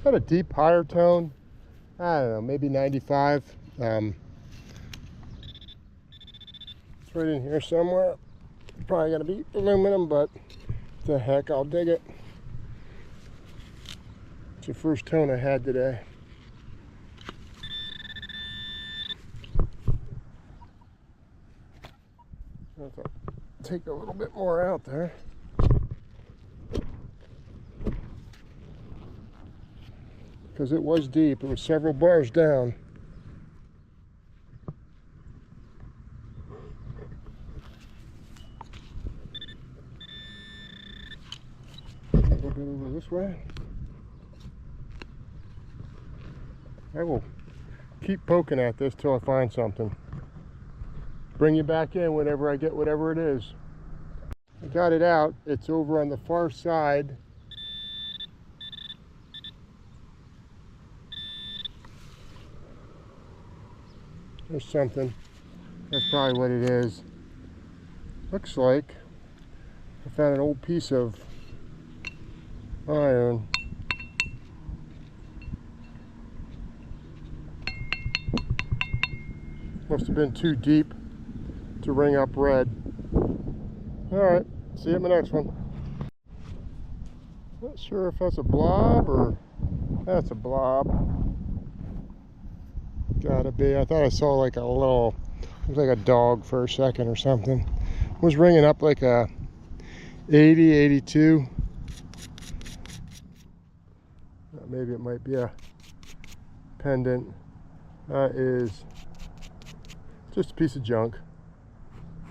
Got a deep higher tone. I don't know, maybe 95. It's right in here somewhere. Probably gonna be aluminum, but the heck, I'll dig it. It's the first tone I had today. I'll take a little bit more out there. Because it was deep, it was several bars down. A little bit over this way. I will keep poking at this till I find something. Bring you back in whenever I get whatever it is. I got it out. It's over on the far side. There's something. That's probably what it is. Looks like I found an old piece of iron. Must have been too deep to ring up red. Alright, see you in the next one. Not sure if that's a blob or that's a blob. Gotta be. I thought I saw like a little, looks like a dog for a second or something. It was ringing up like a 80, 82. Maybe it might be a pendant. That is just a piece of junk.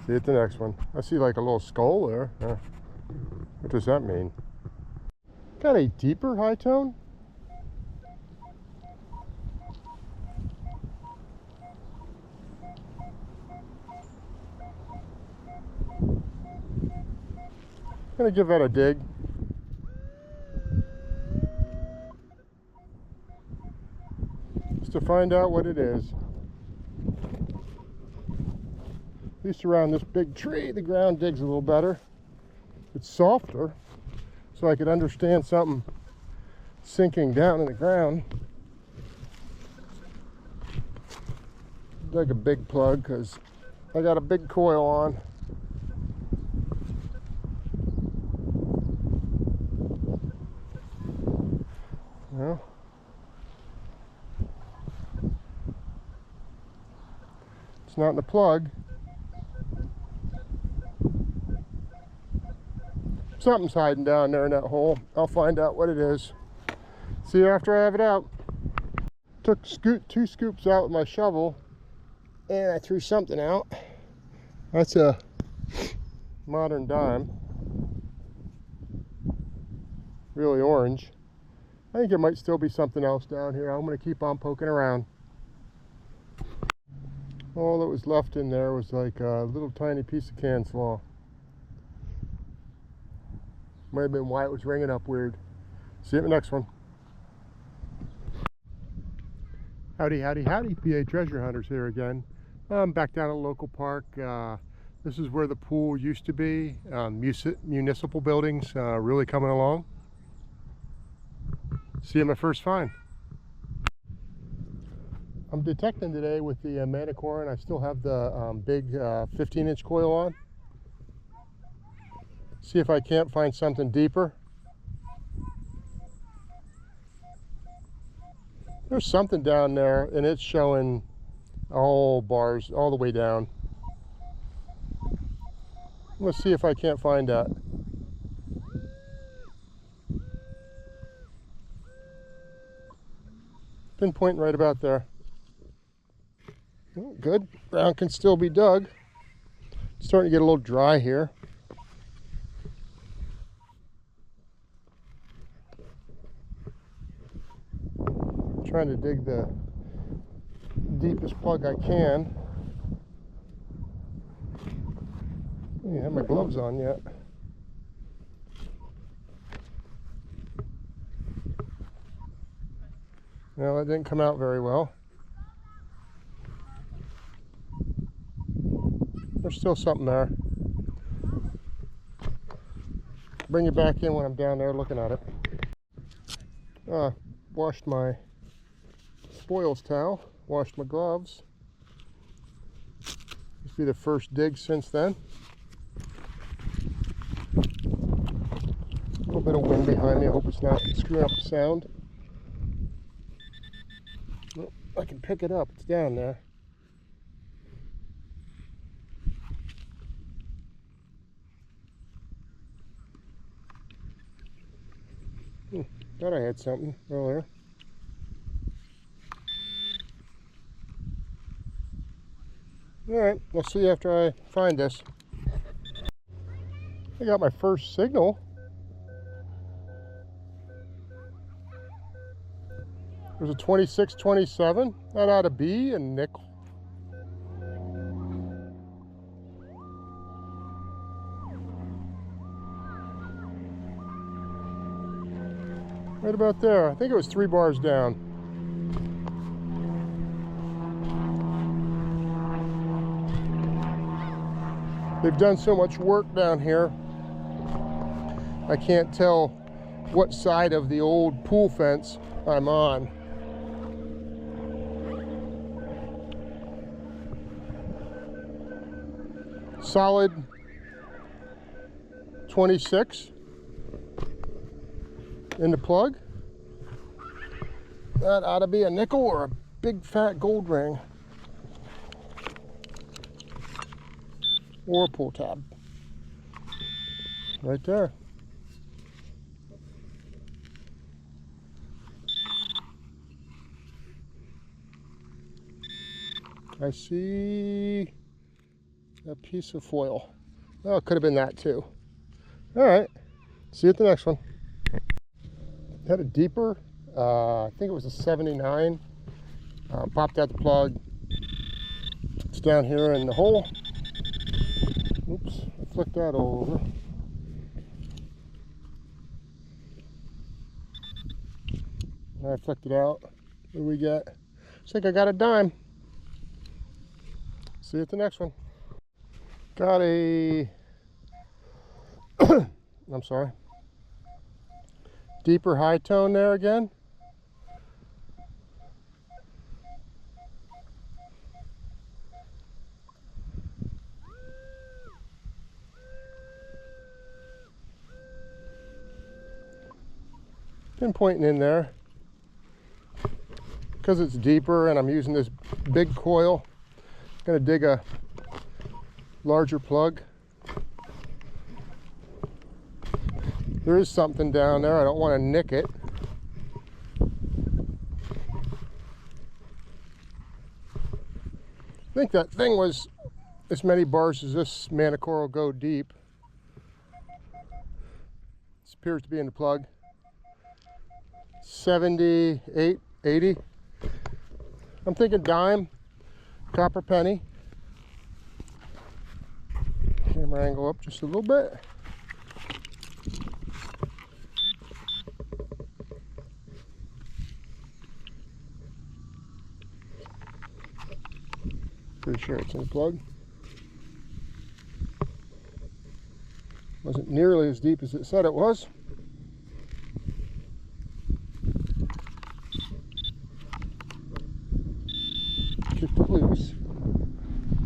See you at the next one. I see like a little skull there. What does that mean? Got a deeper high tone? Gonna give that a dig. Just to find out what it is. At least around this big tree, the ground digs a little better. It's softer, so I could understand something sinking down in the ground. Like a big plug, because I got a big coil on. Well, it's not in the plug. Something's hiding down there in that hole. I'll find out what it is. See you after I have it out. Took two scoops out with my shovel and I threw something out. That's a modern dime. Really orange. I think there might still be something else down here. I'm going to keep on poking around. All that was left in there was like a little tiny piece of can slaw. Might have been why it was ringing up weird. See you in the next one. Howdy, howdy, howdy, PA treasure hunters here again. I'm back down at a local park. This is where the pool used to be. Municipal buildings really coming along. See you in my first find. I'm detecting today with the manicore, I still have the big 15-inch coil on. See if I can't find something deeper. There's something down there, and it's showing all bars all the way down. Let's see if I can't find that. Pinpointing right about there. Oh, good. Ground can still be dug. It's starting to get a little dry here. Trying to dig the deepest plug I can. I don't have my gloves on yet. No, that didn't come out very well. There's still something there. Bring you back in when I'm down there looking at it. washed my spoils towel, washed my gloves. This will be the first dig since then. A little bit of wind behind me. I hope it's not screwing up the sound. Oh, I can pick it up. It's down there. Thought I had something earlier. Alright, we'll see after I find this. I got my first signal. There's a 2627. That ought to be a nickel. Right about there. I think it was 3 bars down. They've done so much work down here, I can't tell what side of the old pool fence I'm on. Solid 26 in the plug. That ought to be a nickel or a big fat gold ring. Or a pull tab. Right there. I see a piece of foil. Oh, it could have been that too. All right, see you at the next one. Had a deeper, I think it was a 79. Popped out the plug. It's down here in the hole. Oops, I flicked that over. I flicked it out. What do we get? Looks like I got a dime. See you at the next one. Got a, I'm sorry, deeper high tone there again. Pinpointing in there because it's deeper and I'm using this big coil. I'm going to dig a larger plug. There is something down there. I don't want to nick it. I think that thing was as many bars as this manicore will go deep. This appears to be in the plug. 78, 80. I'm thinking dime, copper penny. Camera angle up just a little bit. Pretty sure it's in the plug. Wasn't nearly as deep as it said it was. Kicked it loose.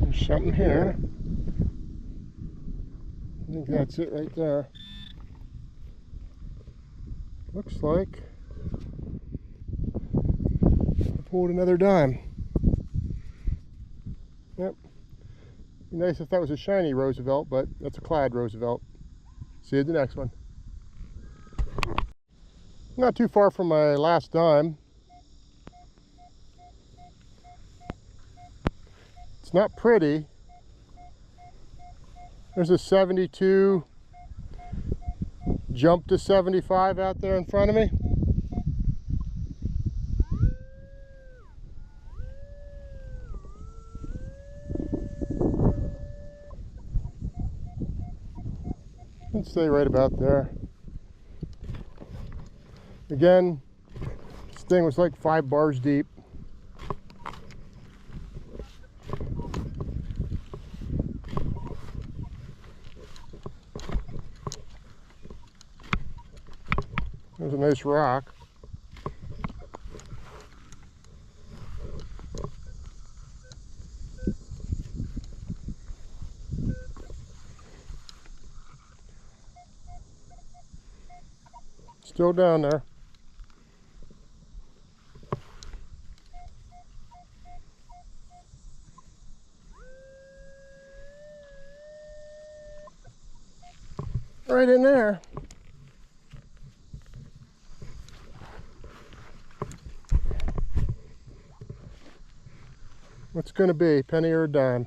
There's something here. I think that's it right there. Looks like I pulled another dime. Yep. Be nice if that was a shiny Roosevelt, but that's a clad Roosevelt. See you at the next one. Not too far from my last dime. It's not pretty. There's a 72 jump to 75 out there in front of me. Let's stay right about there. Again, this thing was like 5 bars deep. There's a nice rock. Still down there. Right in there. What's going to be, penny or a dime?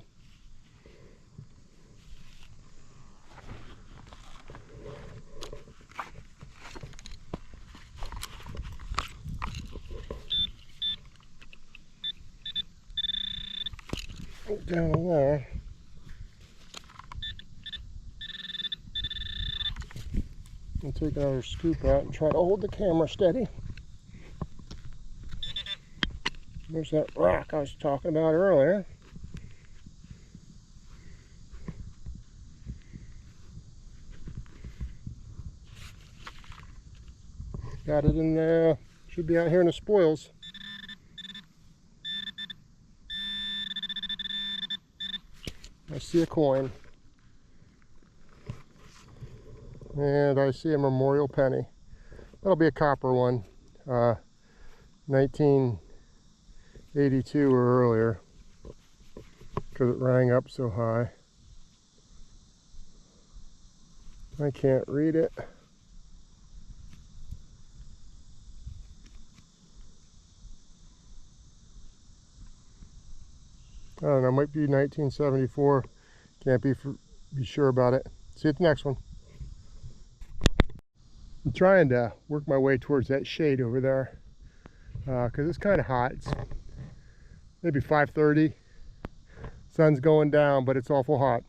Down there. I'll take another scoop out and try to hold the camera steady. There's that rock I was talking about earlier. Got it in there. Should be out here in the spoils. I see a coin. And I see a memorial penny. That'll be a copper one. 1982 or earlier. Because it rang up so high. I can't read it. I don't know, might be 1974. Can't be sure about it. See you at the next one. I'm trying to work my way towards that shade over there because it's kind of hot. It's maybe 5:30. Sun's going down, but it's awful hot.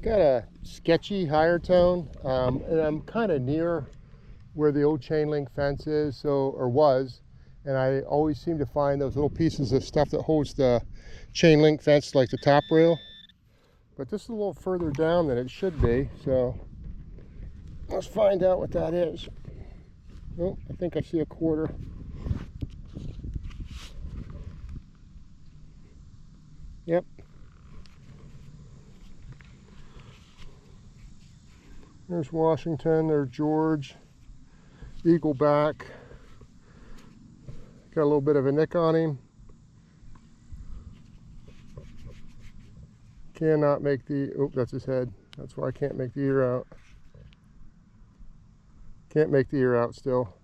Got a sketchy higher tone, and I'm kind of near where the old chain link fence is, or was. And I always seem to find those little pieces of stuff that holds the chain link fence, like the top rail. But this is a little further down than it should be, so let's find out what that is. Oh, I think I see a quarter. Yep. There's Washington, there's George, Eagleback. Got a little bit of a nick on him. Cannot make the, oh, that's his head. That's why I can't make the ear out. Can't make the ear out still.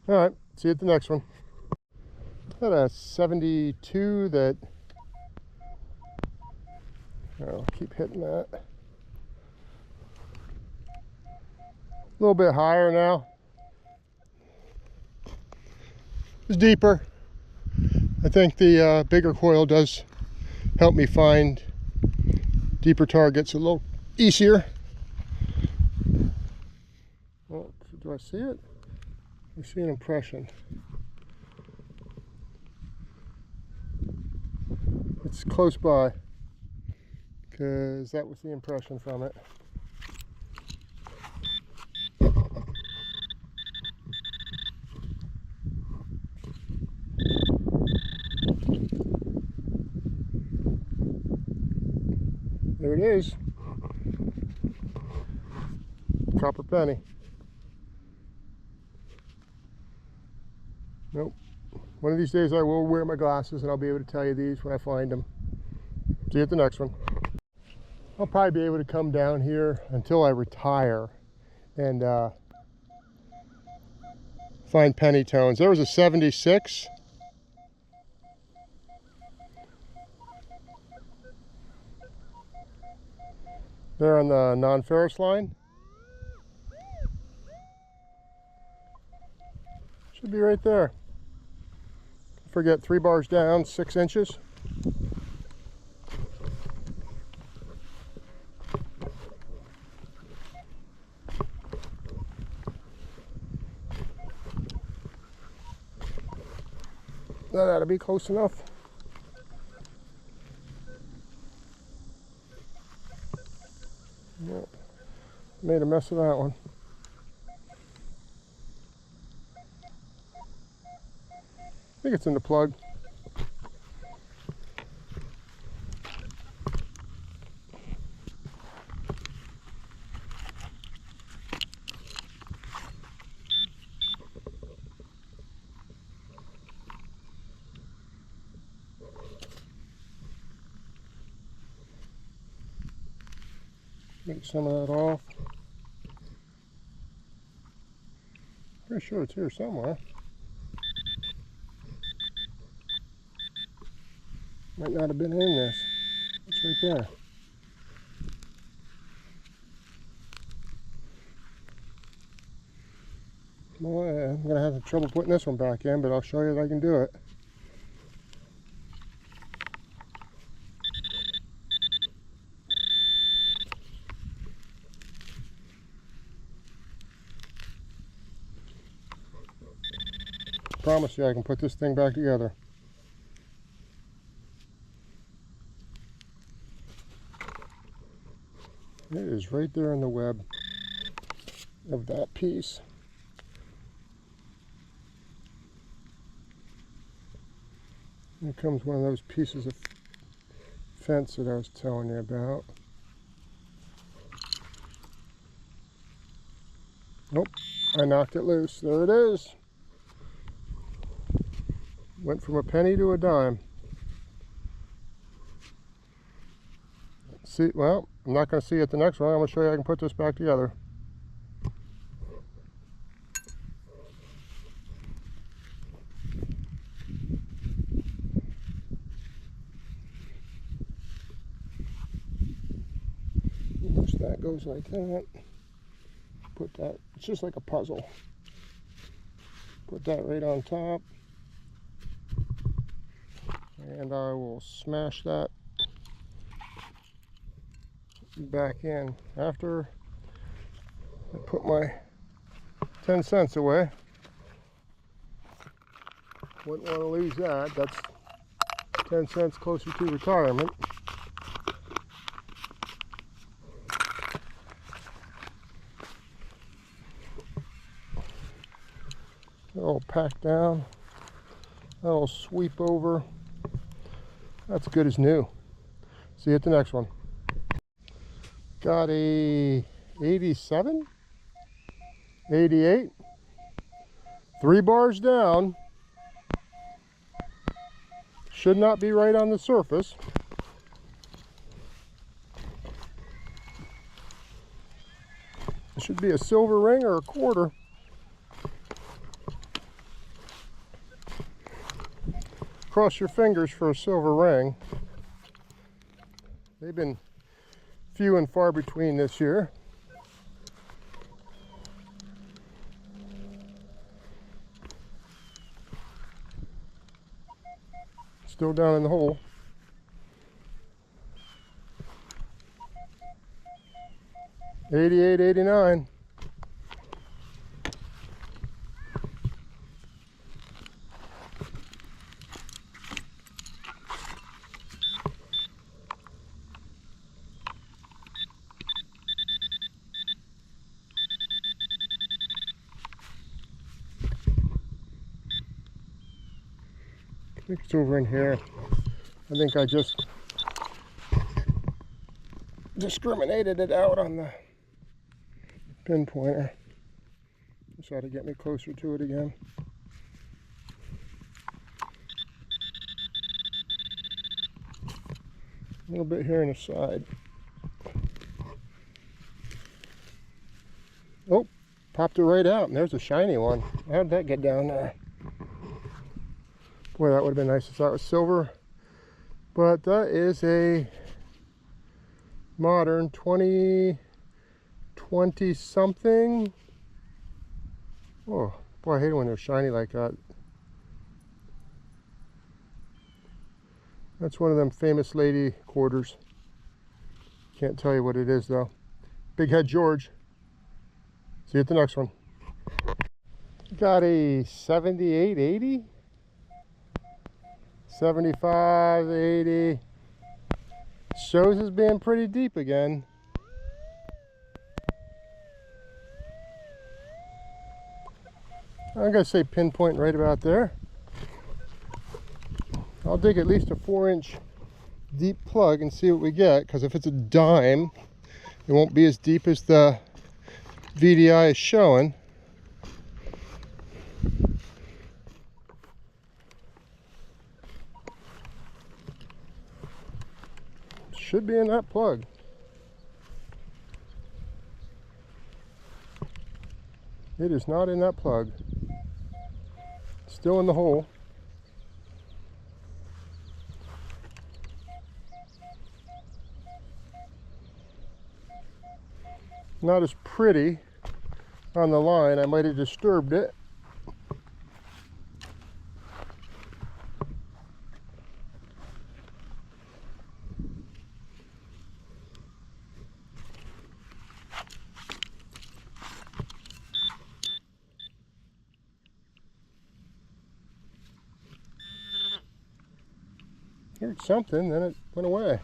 All right, see you at the next one. Got a 72 that, I'll keep hitting that. A little bit higher now. It's deeper. I think the bigger coil does help me find deeper targets a little easier. Well, do I see it? I see an impression. It's close by because that was the impression from it. There it is. Copper penny. Nope. One of these days I will wear my glasses and I'll be able to tell you these when I find them. See you at the next one. I'll probably be able to come down here until I retire and find penny tones. There was a 76. There on the non-ferrous line. Should be right there. Forget 3 bars down, 6 inches. That ought to be close enough. Yep. Made a mess of that one. I think it's in the plug. Take some of that off. Pretty sure it's here somewhere. Might not have been in this. It's right there. Well, I'm going to have trouble putting this one back in, but I'll show you that I can do it. Promise you I can put this thing back together. It is right there in the web of that piece. Here comes one of those pieces of fence that I was telling you about. Nope, I knocked it loose. There it is. Went from a penny to a dime. See, well, I'm not going to see it the next one. I'm going to show you I can put this back together. Once that goes like that, put that, it's just like a puzzle. Put that right on top. And I will smash that back in after I put my 10 cents away. Wouldn't want to lose that. That's 10 cents closer to retirement. That'll pack down. That'll sweep over. That's good as new. See you at the next one. Got a 87, 88, 3 bars down. Should not be right on the surface. It should be a silver ring or a quarter. Cross your fingers for a silver ring. They've been few and far between this year. Still down in the hole. $88, $89. I think it's over in here. I think I just discriminated it out on the pinpointer. Just ought to get me closer to it again. A little bit here on the side. Oh, popped it right out, and there's a shiny one. How'd that get down there? Boy, that would have been nice if that was silver. But that is a modern 20 something. Oh, boy, I hate it when they're shiny like that. That's one of them famous lady quarters. Can't tell you what it is though. Big Head George. See you at the next one. Got a 78, 80. 75, 80. Shows as being pretty deep again. I'm gonna say pinpoint right about there. I'll dig at least a 4-inch deep plug and see what we get, because if it's a dime, it won't be as deep as the VDI is showing. Should be in that plug. It is not in that plug. It's still in the hole. Not as pretty on the line. I might have disturbed it. Heard something, then it went away.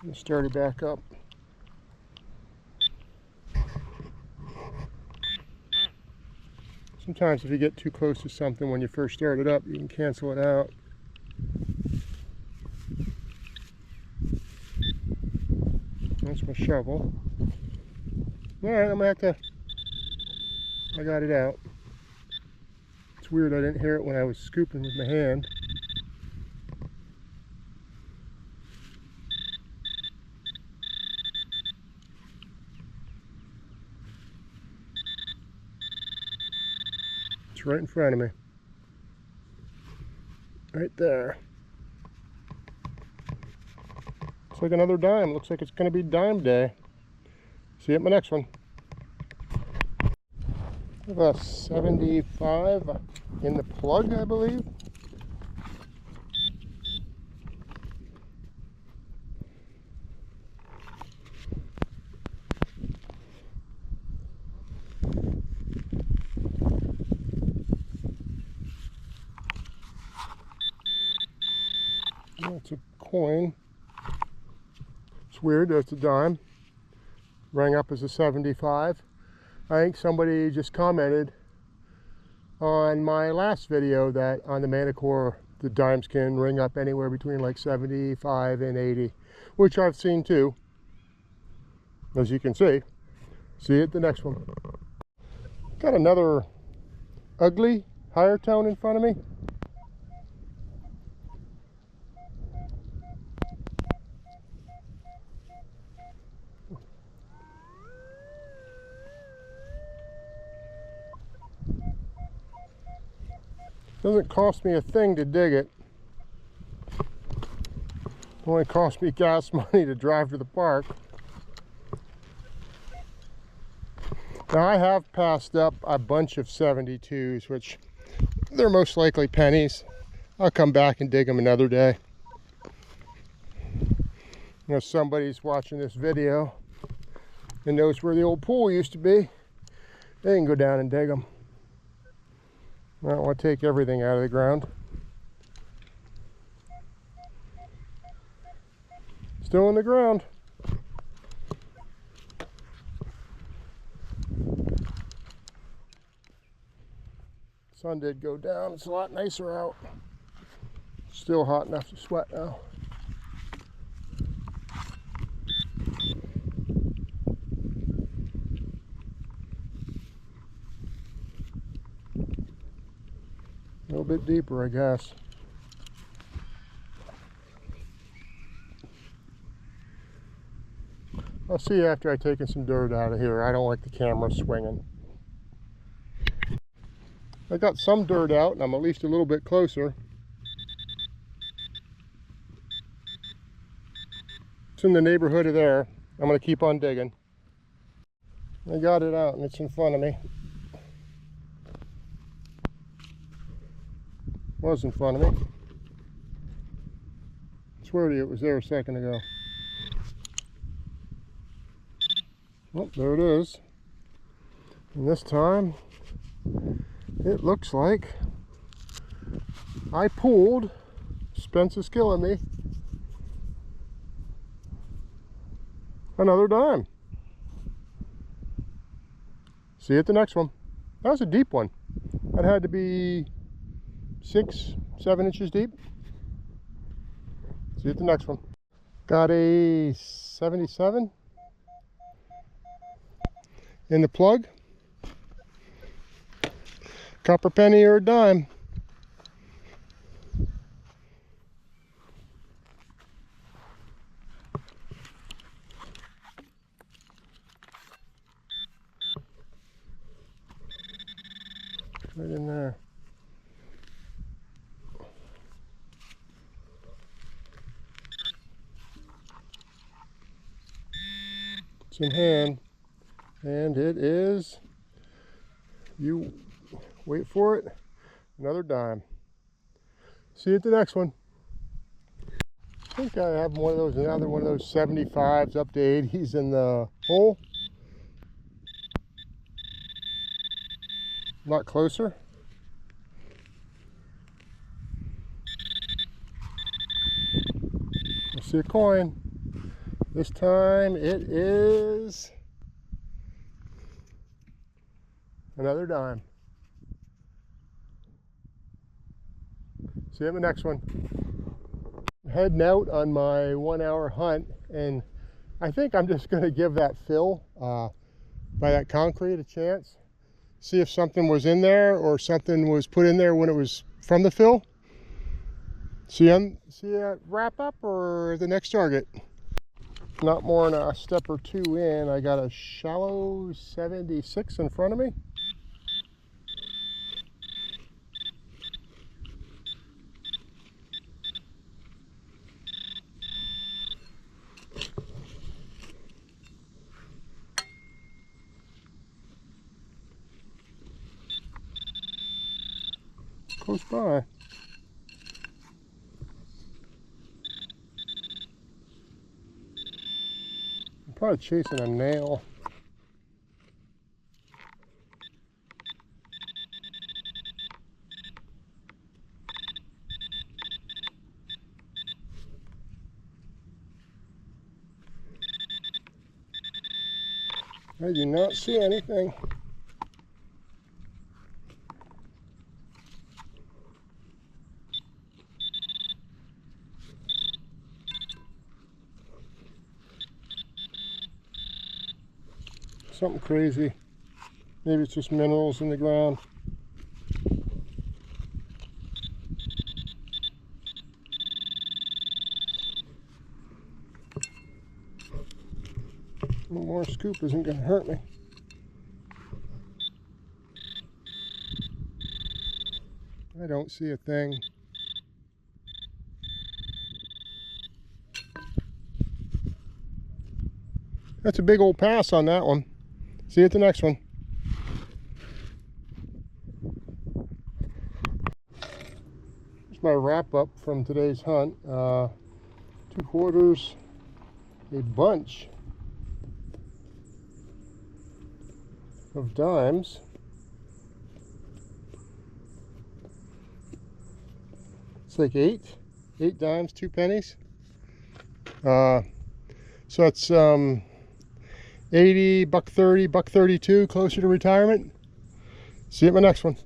Let's start it back up. Sometimes if you get too close to something when you first start it up, you can cancel it out. That's my shovel. Alright, I'm gonna have to... I got it out. It's weird I didn't hear it when I was scooping with my hand. It's right in front of me. Right there. Looks like another dime. Looks like it's going to be dime day. See you at my next one. I have a 75 in the plug, I believe. That's a coin. It's weird, that's a dime. Rang up as a 75. I think somebody just commented on my last video that on the Manicore, the dimes can ring up anywhere between like 75 and 80, which I've seen too, as you can see. See you at the next one. Got another ugly higher tone in front of me. Doesn't cost me a thing to dig it. Only cost me gas money to drive to the park. Now I have passed up a bunch of 72s, which they're most likely pennies. I'll come back and dig them another day. You know, somebody's watching this video and knows where the old pool used to be. They can go down and dig them. I don't want to take everything out of the ground. Still in the ground. Sun did go down. It's a lot nicer out. Still hot enough to sweat now. A little bit deeper, I guess. I'll see you after I've taken some dirt out of here. I don't like the camera swinging. I got some dirt out and I'm at least a little bit closer. It's in the neighborhood of there. I'm going to keep on digging. I got it out and it's in front of me. Was in front of me. I swear to you it was there a second ago. Well, there it is. And this time it looks like I pulled Spence's killing me another dime. See you at the next one. That was a deep one. That had to be 6-7 inches deep. See you at the next one. Got a 77 in the plug. copper penny or a dime. Right in there. It's in hand, and it is, you wait for it, another dime. See you at the next one. I think I have one of those, another one of those 75s up to 80s in the hole. Not closer. I see a coin. This time it is another dime. See you in the next one. Heading out on my 1 hour hunt, and I think I'm just going to give that fill by that concrete a chance. See if something was in there or something was put in there when it was from the fill. See you wrap up or the next target. Not more than a step or two in, I got a shallow 76 in front of me. Close by. I'm probably chasing a nail. I do not see anything. Something crazy. Maybe it's just minerals in the ground. One more scoop isn't going to hurt me. I don't see a thing. That's a big old pass on that one. See you at the next one. Here's my wrap up from today's hunt. 2/4, a bunch of dimes. It's like eight dimes, 2 pennies. So that's 80, $1.30, $1.32, closer to retirement. See you at my next one.